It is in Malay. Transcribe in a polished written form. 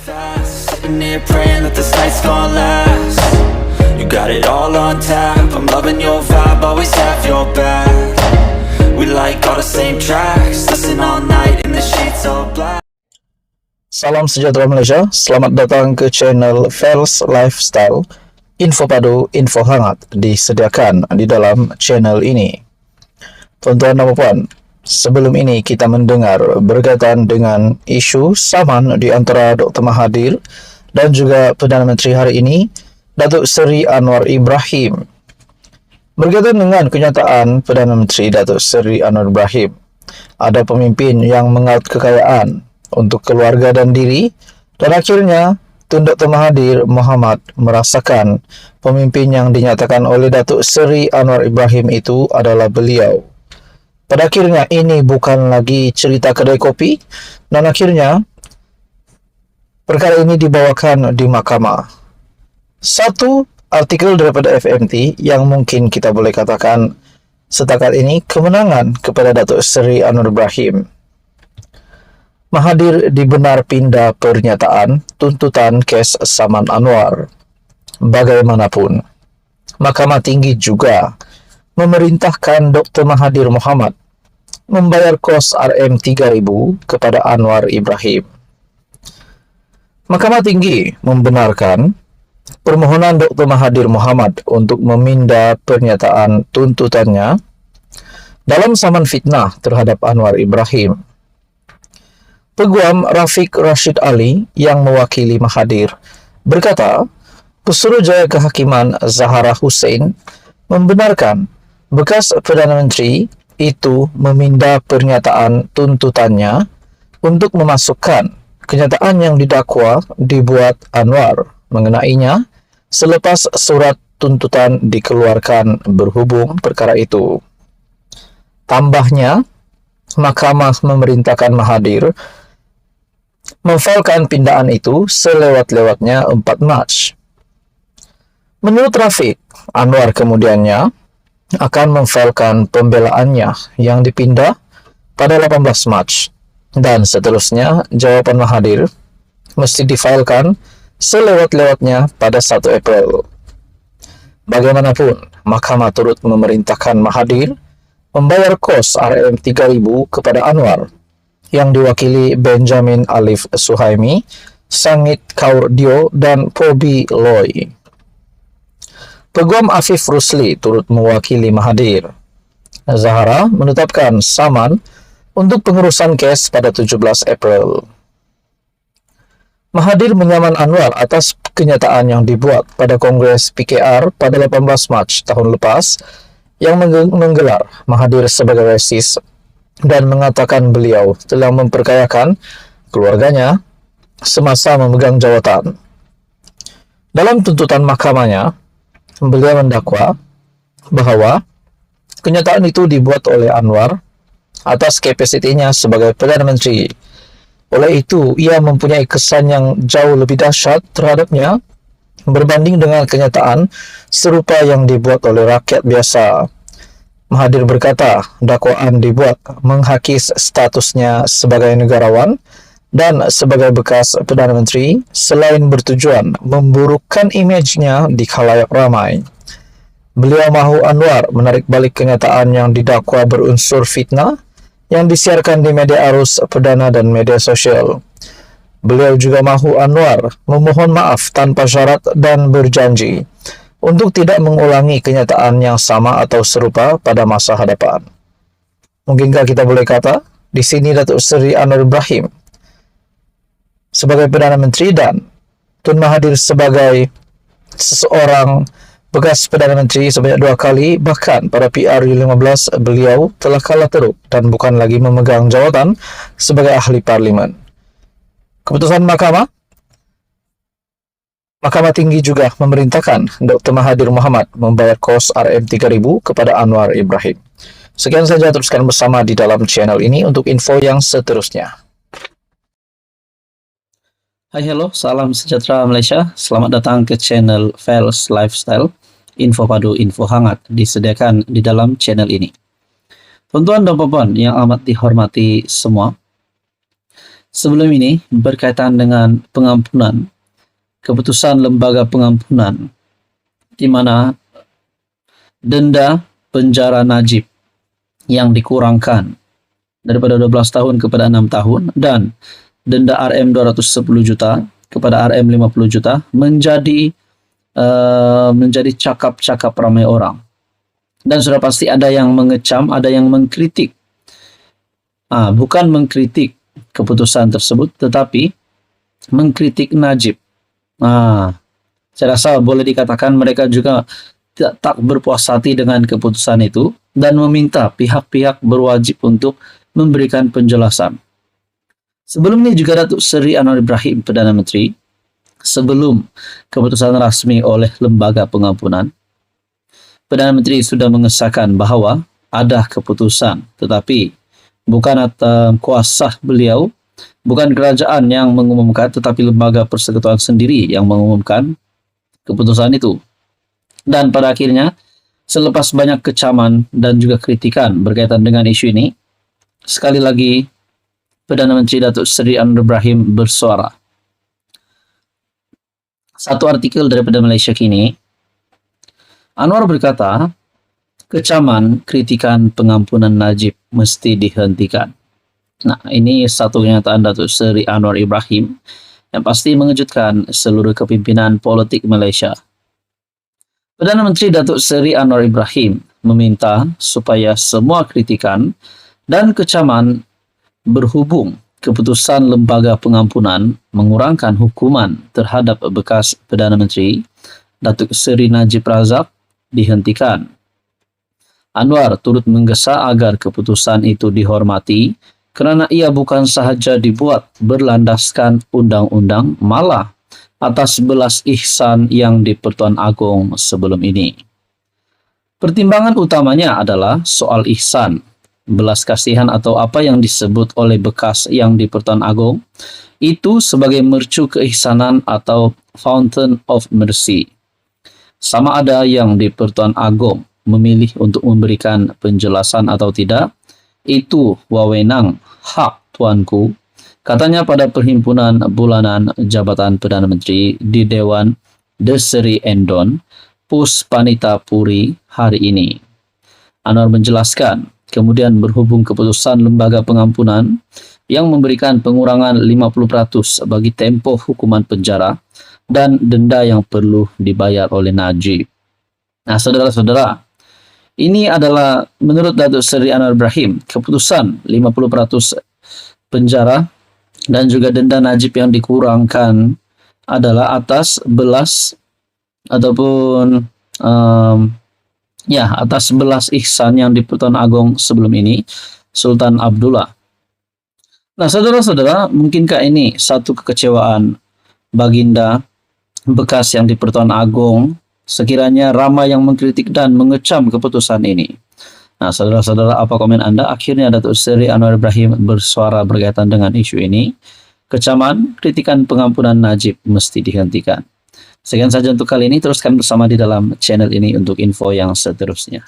fast, sitting here praying that this night's gonna last. You got it all on tap, I'm loving your vibe, always have your back. We like all the same tracks, listen all night in the sheets all black. Salam sejahtera Malaysia, selamat datang ke channel Fels Lifestyle. Info padu, info hangat disediakan di dalam channel ini. Tuan-tuan dan puan, sebelum ini kita mendengar berkaitan dengan isu saman di antara Dr. Mahathir dan juga Perdana Menteri hari ini, Datuk Seri Anwar Ibrahim. Berkaitan dengan kenyataan Perdana Menteri Datuk Seri Anwar Ibrahim, ada pemimpin yang mengaut kekayaan untuk keluarga dan diri, dan akhirnya Tun Dr. Mahathir Mohamad merasakan pemimpin yang dinyatakan oleh Datuk Seri Anwar Ibrahim itu adalah beliau. Pada akhirnya ini bukan lagi cerita kedai kopi, dan akhirnya perkara ini dibawakan di mahkamah. Satu artikel daripada FMT yang mungkin kita boleh katakan setakat ini kemenangan kepada Datuk Seri Anwar Ibrahim. Mahathir dibenar pindah pernyataan tuntutan kes Saman Anwar. Bagaimanapun, Mahkamah Tinggi juga memerintahkan Dr. Mahathir Mohamad membayar kos RM3,000 kepada Anwar Ibrahim. Mahkamah Tinggi membenarkan permohonan Dr. Mahathir Mohamad untuk memindah pernyataan tuntutannya dalam saman fitnah terhadap Anwar Ibrahim. Peguam Rafiq Rashid Ali yang mewakili Mahathir berkata, Pesuruhjaya Kehakiman Zahara Hussein membenarkan bekas Perdana Menteri itu memindah pernyataan tuntutannya untuk memasukkan kenyataan yang didakwa dibuat Anwar mengenainya selepas surat tuntutan dikeluarkan berhubung perkara itu. Tambahnya, Mahkamah memerintahkan Mahathir memfailkan pindaan itu selewat-lewatnya 4 Mac. Menurut Rafiq, Anwar kemudiannya akan memfailkan pembelaannya yang dipindah pada 18 Mac, dan seterusnya jawapan Mahathir mesti difailkan selewat-lewatnya pada 1 April. Bagaimanapun, Mahkamah turut memerintahkan Mahathir membayar kos RM3,000 kepada Anwar yang diwakili Benjamin Alif Suhaimi, Sangit Kaur Dio, dan Pobi Loy. Peguam Afif Rusli turut mewakili Mahathir. Zahara menetapkan saman untuk pengurusan kes pada 17 April. Mahathir menyaman Anwar atas kenyataan yang dibuat pada Kongres PKR pada 18 Mac tahun lepas yang menggelar Mahathir sebagai resis dan mengatakan beliau telah memperkayakan keluarganya semasa memegang jawatan. Dalam tuntutan mahkamahnya, beliau mendakwa bahwa kenyataan itu dibuat oleh Anwar atas kapasitinya sebagai Perdana Menteri. Oleh itu, ia mempunyai kesan yang jauh lebih dahsyat terhadapnya berbanding dengan kenyataan serupa yang dibuat oleh rakyat biasa. Mahathir berkata, dakwaan dibuat menghakis statusnya sebagai negarawan dan sebagai bekas Perdana Menteri selain bertujuan memburukkan imejnya di khalayak ramai. Beliau mahu Anwar menarik balik kenyataan yang didakwa berunsur fitnah yang disiarkan di media arus perdana dan media sosial. Beliau juga mahu Anwar memohon maaf tanpa syarat dan berjanji untuk tidak mengulangi kenyataan yang sama atau serupa pada masa hadapan. Mungkinkah kita boleh kata, di sini Datuk Seri Anwar Ibrahim sebagai Perdana Menteri dan Tun Mahathir sebagai seseorang bekas Perdana Menteri sebanyak 2 kali, bahkan pada PRU15 beliau telah kalah teruk dan bukan lagi memegang jawatan sebagai ahli parlimen. Keputusan Mahkamah Tinggi juga memerintahkan Dr. Mahathir Mohamad membayar kos RM3,000 kepada Anwar Ibrahim. Sekian saja, teruskan bersama di dalam channel ini untuk info yang seterusnya. Hai, hello, salam sejahtera Malaysia. Selamat datang ke channel Fels Lifestyle. Info padu, info hangat disediakan di dalam channel ini. Tuan-tuan dan puan yang amat dihormati semua, sebelum ini berkaitan dengan pengampunan, keputusan lembaga pengampunan di mana denda penjara Najib yang dikurangkan daripada 12 tahun kepada 6 tahun dan denda RM 210 juta kepada RM 50 juta menjadi cakap-cakap ramai orang. Dan sudah pasti ada yang mengecam, ada yang mengkritik. Bukan mengkritik keputusan tersebut, tetapi mengkritik Najib. Saya rasa boleh dikatakan mereka juga tak berpuas hati dengan keputusan itu dan meminta pihak-pihak berwajib untuk memberikan penjelasan. Sebelum ini juga Datuk Seri Anwar Ibrahim, Perdana Menteri, sebelum keputusan rasmi oleh lembaga pengampunan, Perdana Menteri sudah mengesahkan bahawa ada keputusan, tetapi bukan atas kuasa beliau, bukan kerajaan yang mengumumkan, tetapi lembaga persekutuan sendiri yang mengumumkan keputusan itu. Dan pada akhirnya, selepas banyak kecaman dan juga kritikan berkaitan dengan isu ini, sekali lagi Perdana Menteri Datuk Seri Anwar Ibrahim bersuara. Satu artikel daripada Malaysia Kini, Anwar berkata, kecaman kritikan pengampunan Najib mesti dihentikan. Nah, ini satu kenyataan Datuk Seri Anwar Ibrahim yang pasti mengejutkan seluruh kepimpinan politik Malaysia. Perdana Menteri Datuk Seri Anwar Ibrahim meminta supaya semua kritikan dan kecaman berhubung keputusan lembaga pengampunan mengurangkan hukuman terhadap bekas Perdana Menteri Datuk Seri Najib Razak dihentikan. Anwar turut menggesa agar keputusan itu dihormati kerana ia bukan sahaja dibuat berlandaskan undang-undang, malah atas belas ihsan yang di Pertuan Agong sebelum ini. Pertimbangan utamanya adalah soal ihsan, belas kasihan atau apa yang disebut oleh bekas yang di Pertuan Agong itu sebagai mercu keihsanan atau fountain of mercy. Sama ada yang di Pertuan Agong memilih untuk memberikan penjelasan atau tidak, itu wewenang hak tuanku, katanya pada perhimpunan bulanan Jabatan Perdana Menteri di Dewan Deseri Endon, Puspanita Puri hari ini. Anwar menjelaskan, kemudian berhubung keputusan lembaga pengampunan yang memberikan pengurangan 50% bagi tempoh hukuman penjara dan denda yang perlu dibayar oleh Najib. Nah, saudara-saudara, ini adalah menurut Datuk Seri Anwar Ibrahim, keputusan 50% penjara dan juga denda Najib yang dikurangkan adalah atas belas ataupun atas belas ihsan yang di Pertuan Agong sebelum ini, Sultan Abdullah. Nah, saudara-saudara, mungkinkah ini satu kekecewaan baginda bekas yang di Pertuan Agong sekiranya ramai yang mengkritik dan mengecam keputusan ini? Nah, saudara-saudara, apa komen Anda? Akhirnya Datuk Seri Anwar Ibrahim bersuara berkaitan dengan isu ini. Kecaman, kritikan pengampunan Najib mesti dihentikan. Sekian saja untuk kali ini. Teruskan bersama di dalam channel ini untuk info yang seterusnya.